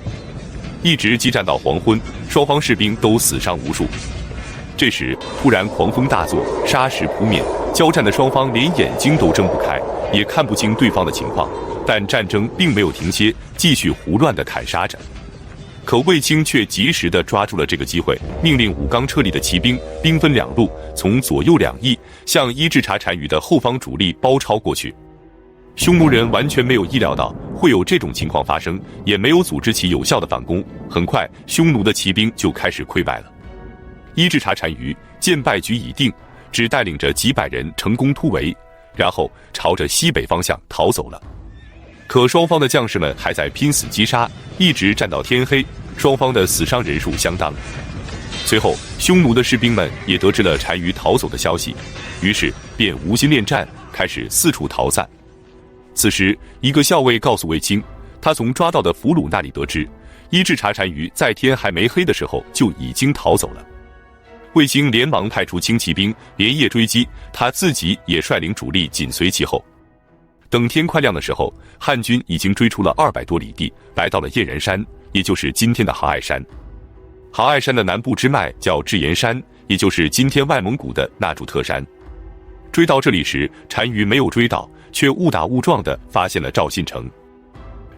一直激战到黄昏，双方士兵都死伤无数。这时突然狂风大作，沙石扑面，交战的双方连眼睛都睁不开，也看不清对方的情况，但战争并没有停歇，继续胡乱地砍杀着。可卫青却及时地抓住了这个机会，命令武钢车里的骑兵兵分2路，从左右2翼向伊稚茶单于的后方主力包抄过去。匈奴人完全没有意料到会有这种情况发生，也没有组织起有效的反攻。很快，匈奴的骑兵就开始溃败了。伊稚茶单于见败局已定，只带领着几百人成功突围，然后朝着西北方向逃走了。可双方的将士们还在拼死击杀，一直战到天黑，双方的死伤人数相当。随后，匈奴的士兵们也得知了单于逃走的消息，于是便无心恋战，开始四处逃散。此时，一个校尉告诉卫青，他从抓到的俘虏那里得知，伊稚茶单于在天还没黑的时候就已经逃走了。卫青连忙派出轻骑兵连夜追击，他自己也率领主力紧随其后。等天快亮的时候，汉军已经追出了200多里地，来到了燕然山，也就是今天的杭爱山。杭爱山的南部支脉叫智岩山，也就是今天外蒙古的纳柱特山。追到这里时，单于没有追到，却误打误撞地发现了赵信城。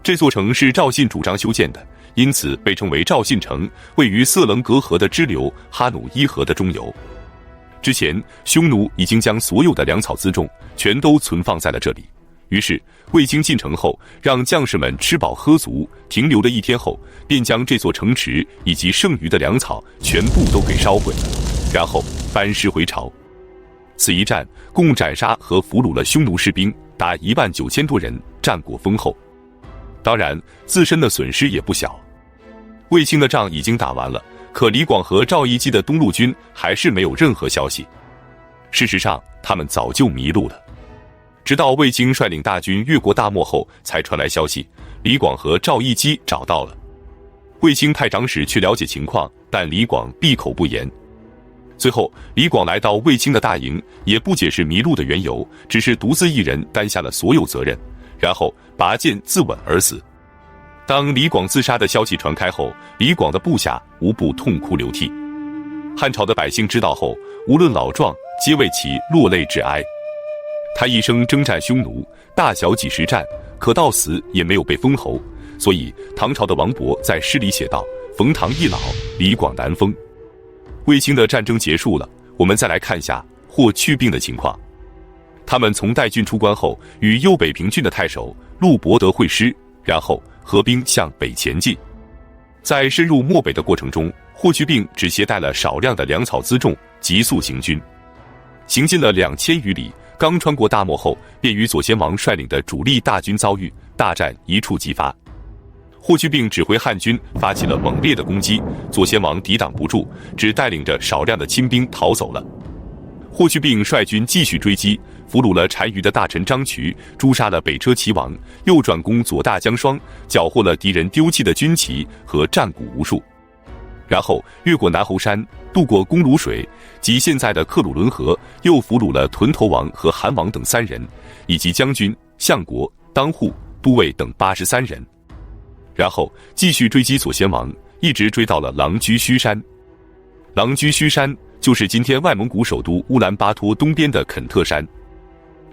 这座城是赵信主张修建的，因此被称为赵信城，位于色棱格河的支流哈努伊河的中游。之前，匈奴已经将所有的粮草辎重全都存放在了这里。于是卫青进城后，让将士们吃饱喝足，停留了1天后，便将这座城池以及剩余的粮草全部都给烧毁了，然后班师回朝。此一战共斩杀和俘虏了匈奴士兵达19000多人，战果丰厚。当然，自身的损失也不小。卫青的仗已经打完了，可李广和赵义基的东路军还是没有任何消息。事实上，他们早就迷路了。直到卫青率领大军越过大漠后，才传来消息，李广和赵义基找到了。卫青派长史去了解情况，但李广闭口不言。最后，李广来到卫青的大营，也不解释迷路的缘由，只是独自一人担下了所有责任，然后拔剑自刎而死。当李广自杀的消息传开后，李广的部下无不痛哭流涕。汉朝的百姓知道后，无论老壮，皆为其落泪致哀。他一生征战匈奴，大小几十战，可到死也没有被封侯，所以唐朝的王勃在诗里写道：“冯唐易老，李广难封。”卫青的战争结束了，我们再来看下霍去病的情况。他们从代郡出关后，与右北平郡的太守陆伯德会师，然后合兵向北前进。在深入漠北的过程中，霍去病只携带了少量的粮草辎重，急速行军，行进了2000余里。刚穿过大漠后，便与左贤王率领的主力大军遭遇，大战一触即发。霍去病指挥汉军发起了猛烈的攻击，左贤王抵挡不住，只带领着少量的亲兵逃走了。霍去病率军继续追击，俘虏了单于的大臣张渠，诛杀了北车齐王，又转攻左大江双，缴获了敌人丢弃的军旗和战鼓无数。然后越过南侯山，渡过公鲁水及现在的克鲁伦河，又俘虏了屯头王和韩王等3人，以及将军、相国、当户、都尉等83人。然后继续追击左贤王，一直追到了狼居胥山。狼居胥山就是今天外蒙古首都乌兰巴托东边的肯特山，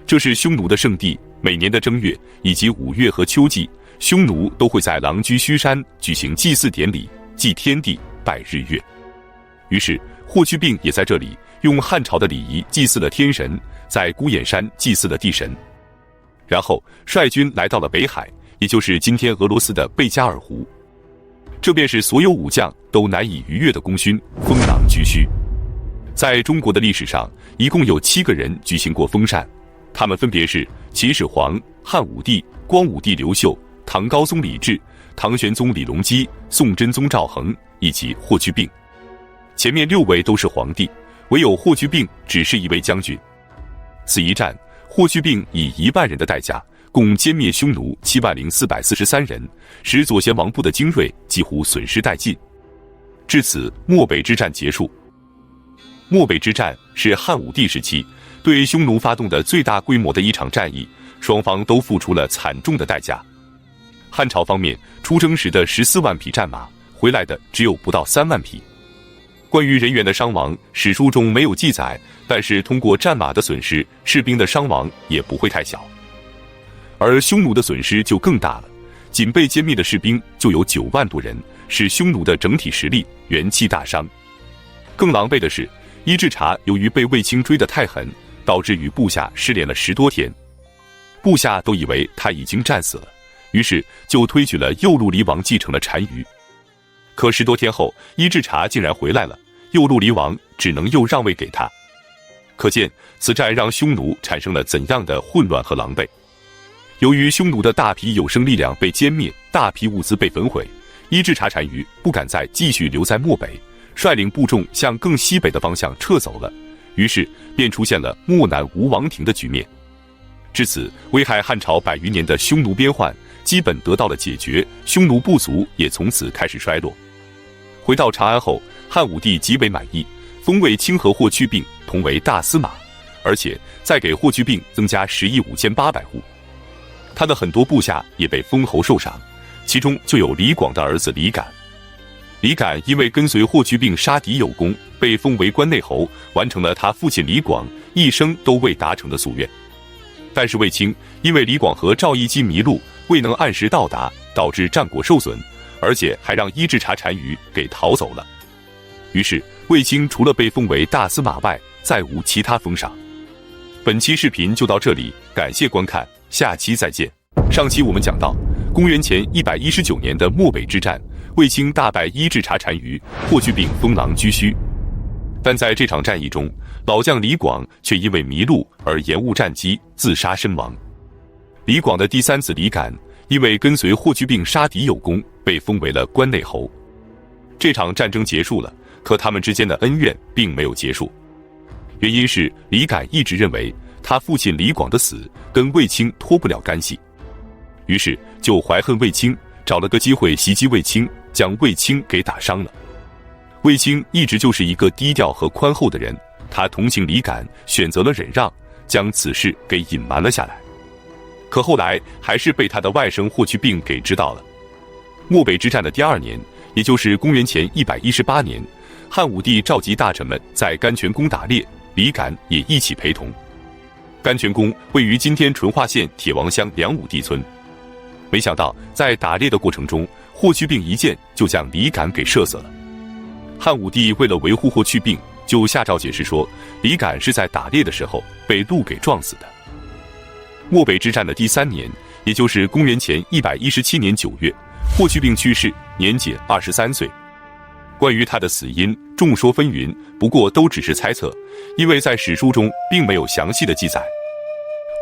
这是匈奴的圣地。每年的正月以及5月和秋季，匈奴都会在狼居胥山举行祭祀典礼，祭天地，拜日月。于是霍去病也在这里用汉朝的礼仪祭祀了天神，在孤眼山祭祀了地神，然后率军来到了北海，也就是今天俄罗斯的贝加尔湖。这便是所有武将都难以逾越的功勋——封狼居胥。在中国的历史上，一共有7个人举行过封禅，他们分别是秦始皇、汉武帝、光武帝刘秀、唐高宗李治、唐玄宗李隆基、宋真宗赵恒以及霍去病。前面6位都是皇帝，唯有霍去病只是一位将军。此一战，霍去病以1万人的代价，共歼灭匈奴70443人，使左贤王部的精锐几乎损失殆尽。至此，漠北之战结束。漠北之战是汉武帝时期对匈奴发动的最大规模的一场战役，双方都付出了惨重的代价。汉朝方面出征时的14万匹战马，回来的只有不到3万匹。关于人员的伤亡，史书中没有记载，但是通过战马的损失，士兵的伤亡也不会太小。而匈奴的损失就更大了，仅被歼灭的士兵就有9万多人，使匈奴的整体实力元气大伤。更狼狈的是，伊稚茶由于被卫青追得太狠，导致与部下失联了10多天，部下都以为他已经战死了，于是就推举了右路离王继承了单于。可10多天后，伊稚茶竟然回来了，右路离王只能又让位给他。可见此战让匈奴产生了怎样的混乱和狼狈。由于匈奴的大批有生力量被歼灭，大批物资被焚毁，伊稚茶单于不敢再继续留在漠北，率领部众向更西北的方向撤走了，于是便出现了漠南无王庭的局面。至此，危害汉朝100余年的匈奴边患基本得到了解决，匈奴部族也从此开始衰落。回到长安后，汉武帝极为满意，封卫青和霍去病同为大司马，而且再给霍去病增加10亿5800户。他的很多部下也被封侯受赏，其中就有李广的儿子李敢。李敢因为跟随霍去病杀敌有功，被封为关内侯，完成了他父亲李广一生都未达成的夙愿。但是卫青因为李广和赵义基迷路，未能按时到达，导致战果受损，而且还让伊稚茶单于给逃走了。于是卫青除了被封为大司马外，再无其他封赏。本期视频就到这里，感谢观看，下期再见。上期我们讲到，公元前119年的漠北之战，卫青大败伊稚茶单于，霍去病封狼居胥。但在这场战役中，老将李广却因为迷路而延误战机，自杀身亡。李广的第3子李敢因为跟随霍去病杀敌有功，被封为了关内侯。这场战争结束了，可他们之间的恩怨并没有结束。原因是李敢一直认为他父亲李广的死跟卫青脱不了干系，于是就怀恨卫青，找了个机会袭击卫青，将卫青给打伤了。卫青一直就是一个低调和宽厚的人，他同情李敢，选择了忍让，将此事给隐瞒了下来。可后来还是被他的外甥霍去病给知道了。漠北之战的第2年，也就是公元前118年，汉武帝召集大臣们在甘泉宫打猎，李敢也一起陪同。甘泉宫位于今天淳化县铁王乡梁武帝村。没想到在打猎的过程中，霍去病一箭就将李敢给射死了。汉武帝为了维护霍去病，就下诏解释说，李敢是在打猎的时候被鹿给撞死的。漠北之战的第3年，也就是公元前117年9月，霍去病去世，年仅23岁。关于他的死因，众说纷纭，不过都只是猜测，因为在史书中并没有详细的记载。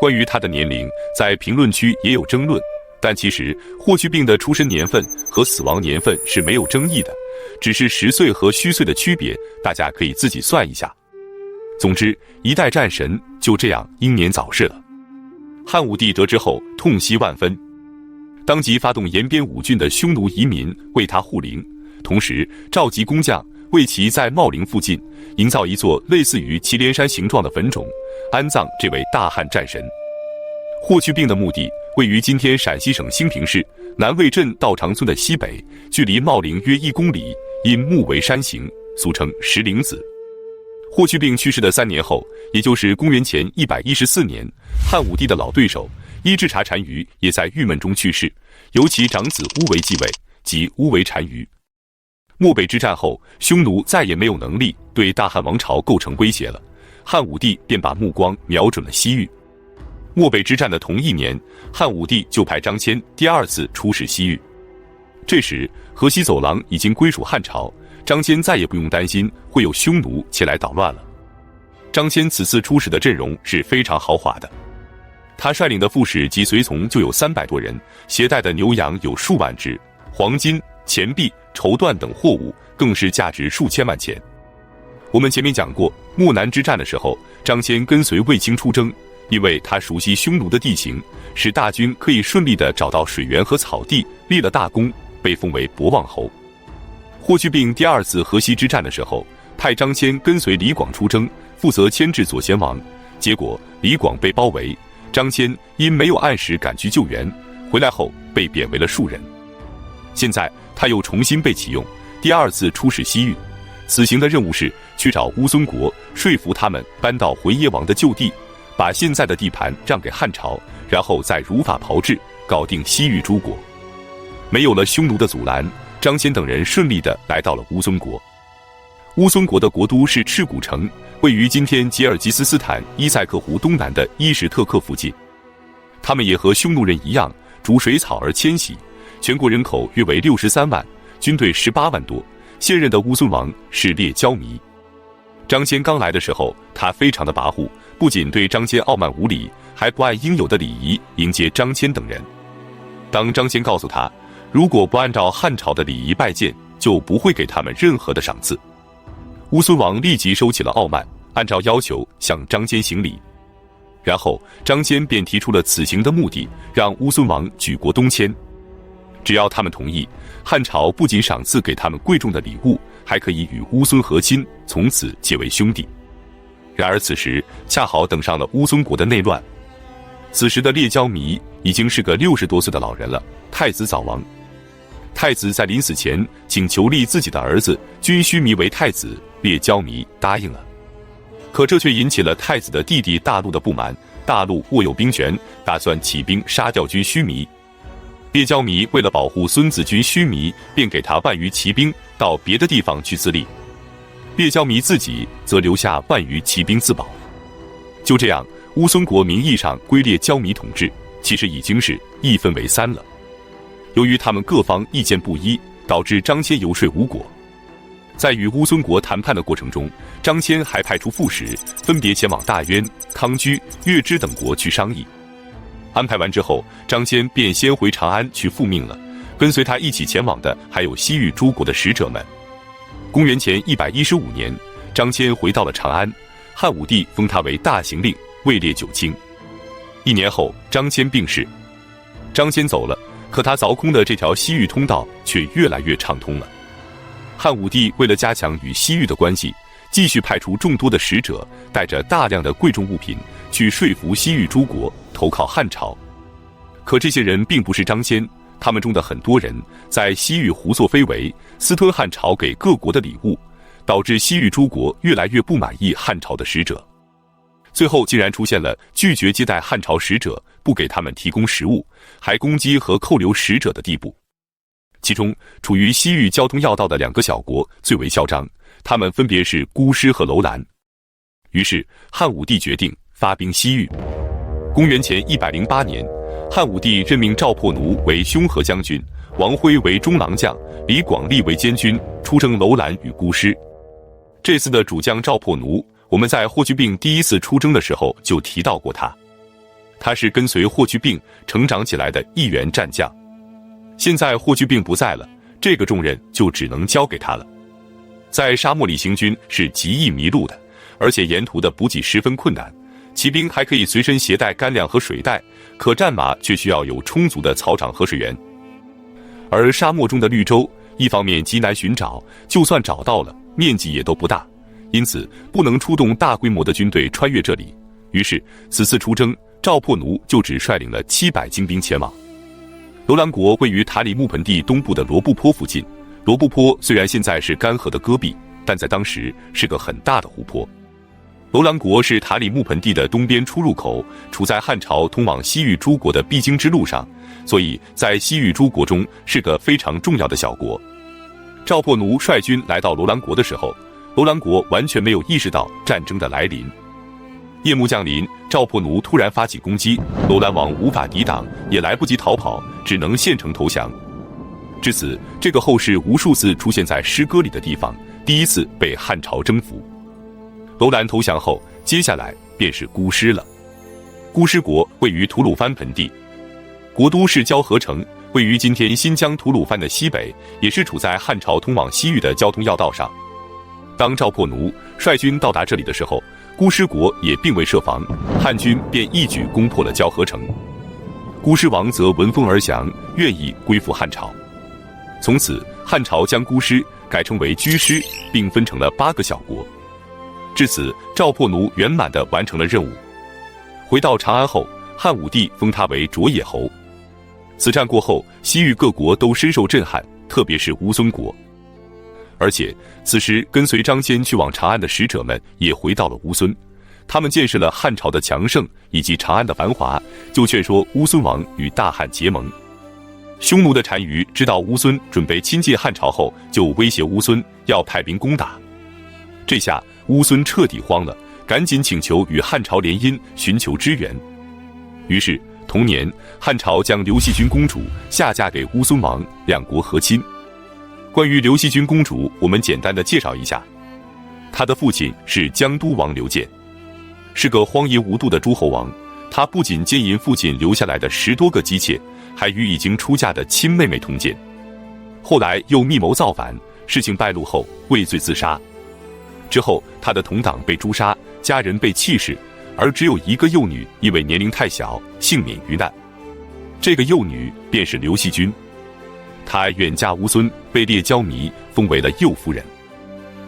关于他的年龄，在评论区也有争论，但其实霍去病的出生年份和死亡年份是没有争议的，只是10岁和虚岁的区别，大家可以自己算一下。总之，一代战神就这样英年早逝了。汉武帝得知后痛惜万分，当即发动延边5郡的匈奴移民为他护灵，同时召集工匠为其在茂陵附近营造一座类似于祁连山形状的坟冢，安葬这位大汉战神。霍去病的墓地位于今天陕西省兴平市南魏镇道长村的西北，距离茂陵约1公里，因墓为山形，俗称石灵子。霍去病去世的3年后，也就是公元前114年，汉武帝的老对手伊稚茶单于也在郁闷中去世，由其长子乌维继位，即乌维单于。漠北之战后，匈奴再也没有能力对大汉王朝构成威胁了，汉武帝便把目光瞄准了西域。漠北之战的同一年，汉武帝就派张骞第2次出使西域。这时河西走廊已经归属汉朝，张骞再也不用担心会有匈奴前来捣乱了。张骞此次出使的阵容是非常豪华的，他率领的副使及随从就有300多人，携带的牛羊有数万只，黄金、钱币、绸缎等货物更是价值数千万钱。我们前面讲过，漠南之战的时候，张骞跟随卫青出征，因为他熟悉匈奴的地形，使大军可以顺利地找到水源和草地，立了大功，被封为博望侯。霍去病第二次河西之战的时候，派张骞跟随李广出征，负责牵制左贤王，结果李广被包围，张骞因没有按时赶去救援，回来后被贬为了庶人。现在他又重新被启用，第二次出使西域，此行的任务是去找乌孙国，说服他们搬到回耶王的旧地，把现在的地盘让给汉朝，然后再如法炮制，搞定西域诸国。没有了匈奴的阻拦，张骞等人顺利地来到了乌孙国。乌孙国的国都是赤古城，位于今天吉尔吉斯斯坦伊塞克湖东南的伊什特克附近。他们也和匈奴人一样，逐水草而迁徙，全国人口约为63万，军队18万多。现任的乌孙王是列焦弥。张骞刚来的时候，他非常的跋扈，不仅对张骞傲慢无礼，还不按应有的礼仪迎接张骞等人。当张骞告诉他，如果不按照汉朝的礼仪拜见，就不会给他们任何的赏赐。乌孙王立即收起了傲慢，按照要求向张骞行礼。然后张骞便提出了此行的目的，让乌孙王举国东迁。只要他们同意，汉朝不仅赏赐给他们贵重的礼物，还可以与乌孙和亲，从此结为兄弟。然而此时恰好等上了乌孙国的内乱。此时的列焦弥已经是个60多岁的老人了，太子早亡。太子在临死前请求立自己的儿子军须弥为太子，列焦弥答应了。可这却引起了太子的弟弟大陆的不满，大陆握有兵权，打算起兵杀掉军须弥。列焦弥为了保护孙子军须弥，便给他万余骑兵到别的地方去自立，列焦弥自己则留下万余骑兵自保。就这样，乌孙国名义上归列焦弥统治，其实已经是一分为三了。由于他们各方意见不一，导致张骞游说无果。在与乌孙国谈判的过程中，张骞还派出副使，分别前往大渊、康居、月支等国去商议。安排完之后，张骞便先回长安去复命了。跟随他一起前往的还有西域诸国的使者们。公元前115年，张骞回到了长安，汉武帝封他为大行令，位列九卿。1年后，张骞病逝。张骞走了，可他凿空的这条西域通道却越来越畅通了。汉武帝为了加强与西域的关系，继续派出众多的使者，带着大量的贵重物品去说服西域诸国投靠汉朝。可这些人并不是张骞，他们中的很多人在西域胡作非为，私吞汉朝给各国的礼物，导致西域诸国越来越不满意汉朝的使者。最后竟然出现了拒绝接待汉朝使者，不给他们提供食物，还攻击和扣留使者的地步。其中处于西域交通要道的2个小国最为嚣张，他们分别是姑师和楼兰。于是汉武帝决定发兵西域。公元前108年，汉武帝任命赵破奴为凶河将军，王辉为中郎将，李广利为监军，出征楼兰与姑师。这次的主将赵破奴，我们在霍去病第一次出征的时候就提到过他。他是跟随霍去病成长起来的一员战将。现在霍去病不在了，这个重任就只能交给他了。在沙漠里行军是极易迷路的，而且沿途的补给十分困难。骑兵还可以随身携带干粮和水袋，可战马却需要有充足的草场和水源。而沙漠中的绿洲，一方面极难寻找，就算找到了，面积也都不大，因此不能出动大规模的军队穿越这里。于是此次出征，赵破奴就只率领了700精兵前往。楼兰国位于塔里木盆地东部的罗布泊附近。罗布泊虽然现在是干涸的戈壁，但在当时是个很大的湖泊。楼兰国是塔里木盆地的东边出入口，处在汉朝通往西域诸国的必经之路上，所以在西域诸国中是个非常重要的小国。赵破奴率军来到楼兰国的时候，楼兰国完全没有意识到战争的来临。夜幕降临，赵破奴突然发起攻击，楼兰王无法抵挡，也来不及逃跑，只能献城投降。至此，这个后世无数次出现在诗歌里的地方，第一次被汉朝征服。楼兰投降后，接下来便是姑师了。姑师国位于吐鲁番盆地，国都是交河城，位于今天新疆吐鲁番的西北，也是处在汉朝通往西域的交通要道上。当赵破奴率军到达这里的时候，姑师国也并未设防，汉军便一举攻破了交河城。姑师王则闻风而降，愿意归附汉朝。从此，汉朝将姑师改称为居师，并分成了8个小国。至此，赵破奴圆满地完成了任务。回到长安后，汉武帝封他为卓野侯。此战过后，西域各国都深受震撼，特别是乌孙国。而且，此时跟随张骞去往长安的使者们也回到了乌孙，他们见识了汉朝的强盛以及长安的繁华，就劝说乌孙王与大汉结盟。匈奴的单于知道乌孙准备亲近汉朝后，就威胁乌孙要派兵攻打。这下乌孙彻底慌了，赶紧请求与汉朝联姻，寻求支援。于是同年，汉朝将刘细君公主下嫁给乌孙王，两国和亲。关于刘细君公主，我们简单的介绍一下。她的父亲是江都王刘建，是个荒淫无度的诸侯王。他不仅奸淫父亲留下来的10多个姬妾，还与已经出嫁的亲妹妹通奸。后来又密谋造反，事情败露后畏罪自杀。之后，他的同党被诛杀，家人被弃市，而只有一个幼女因为年龄太小，幸免于难。这个幼女便是刘细君。她远嫁乌孙，被列交弥封为了右夫人。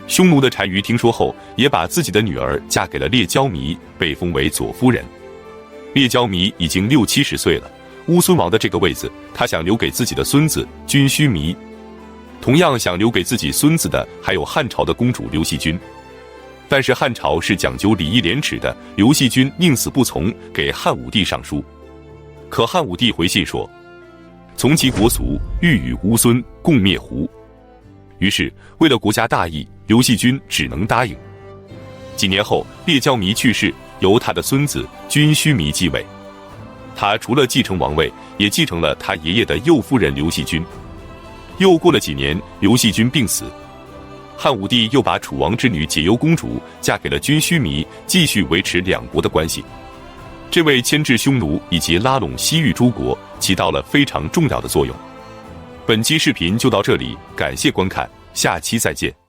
匈奴的单于听说后，也把自己的女儿嫁给了列交弥，被封为左夫人。列交弥已经60、70岁了，乌孙王的这个位子，他想留给自己的孙子君须弥。同样想留给自己孙子的还有汉朝的公主刘细君。但是汉朝是讲究礼义廉耻的，刘细君宁死不从，给汉武帝上书。可汉武帝回信说，从其国俗，欲与乌孙共灭胡。于是为了国家大义，刘细君只能答应。几年后，列交弥去世，由他的孙子君须弥继位。他除了继承王位，也继承了他爷爷的右夫人刘细君。又过了几年，刘细君病死，汉武帝又把楚王之女解忧公主嫁给了君须弥，继续维持两国的关系。这为牵制匈奴以及拉拢西域诸国起到了非常重要的作用。本期视频就到这里，感谢观看，下期再见。